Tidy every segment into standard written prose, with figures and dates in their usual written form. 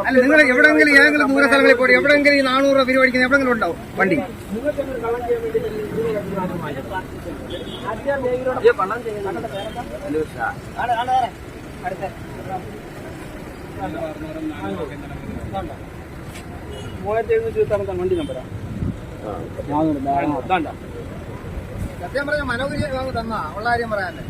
അല്ല, നിങ്ങൾ എവിടെയെങ്കിലും ഏതെങ്കിലും ദൂര സ്ഥലങ്ങളിൽ പോയി എവിടെയെങ്കിലും ഈ 400 രൂപ പരിപാടിക്കുന്ന എവിടെയെങ്കിലും ഉണ്ടാവും വണ്ടി. വണ്ടി നമ്പരാ സത്യം പറഞ്ഞ മനോഹരി തന്നാ ഉള്ള കാര്യം പറയാനേ.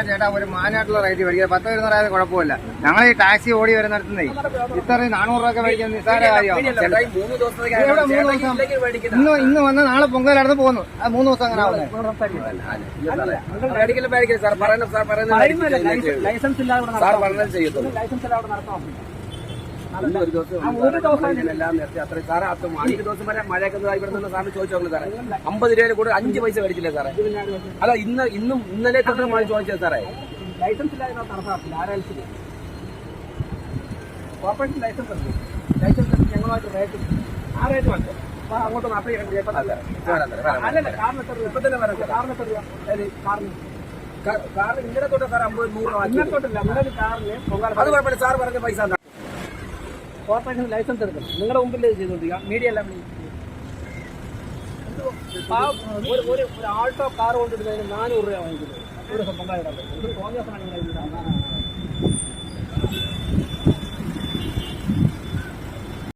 ചേട്ടാ ഒരു മാനായിട്ടുള്ള റേറ്റ് മേടിക്കുക. 10 വരുന്നവരായത് കുഴപ്പമില്ല. ഞങ്ങൾ ഈ ടാക്സി ഓടി വരുന്നിടത്തുനിന്നേ ഇത്രയും 400 രൂപ മേടിക്കാൻ നിസ്സാര കാര്യമാണ്. ഇന്ന് വന്ന് നാളെ പൊങ്കലായിരുന്നു പോകുന്നു. അത് 3 ദിവസം അങ്ങനെ ആവുന്നത്. ലൈസൻസ് ഇല്ലാതെ ദിവസം വരെ മഴയൊക്കെ സാറിന് ചോദിച്ചു സാറേ. 50 രൂപയിൽ കൂടെ 5 പൈസ മേടിച്ചില്ലേ സാറേ? അല്ല, ഇന്നലെ തൊട്ട് മഴ ചോദിച്ചത് സാറേ. ലൈസൻസ് ഇല്ലാതെ നടത്താറില്ല. ആരാഴ്ച കോർപ്പറേഷൻ ലൈസൻസ് ഉണ്ട്. ലൈസൻസ് ഞങ്ങളുമായിട്ട് റേറ്റ് ആ റേറ്റ് വാങ്ങിച്ചോ. അങ്ങോട്ട് അപ്ലൈ ചെയ്യണം. അല്ലല്ല, കാറിന് എത്ര രൂപ? ഇപ്പൊ തന്നെ വരാം. കാറിന് എത്ര രൂപ? കാറിന് ഇന്നലെ തൊട്ട് സാർ 50 100 രൂപ. ഇന്നലെ തൊട്ടില്ല. നിങ്ങളുടെ കാറിന് അത് കുഴപ്പമില്ല. സാർ പറഞ്ഞ പൈസ കോർപ്പറേഷൻ ലൈസൻസ് എടുക്കണം. നിങ്ങളുടെ മുമ്പിൽ ചെയ്തോണ്ടിരിക്കുക. മീഡിയ എല്ലാം ഒരു ആൾട്ടോ കാർ കൊണ്ടിടുന്നതിന് 400 രൂപ വാങ്ങിക്കുന്നത്. ഒരു സ്വന്തം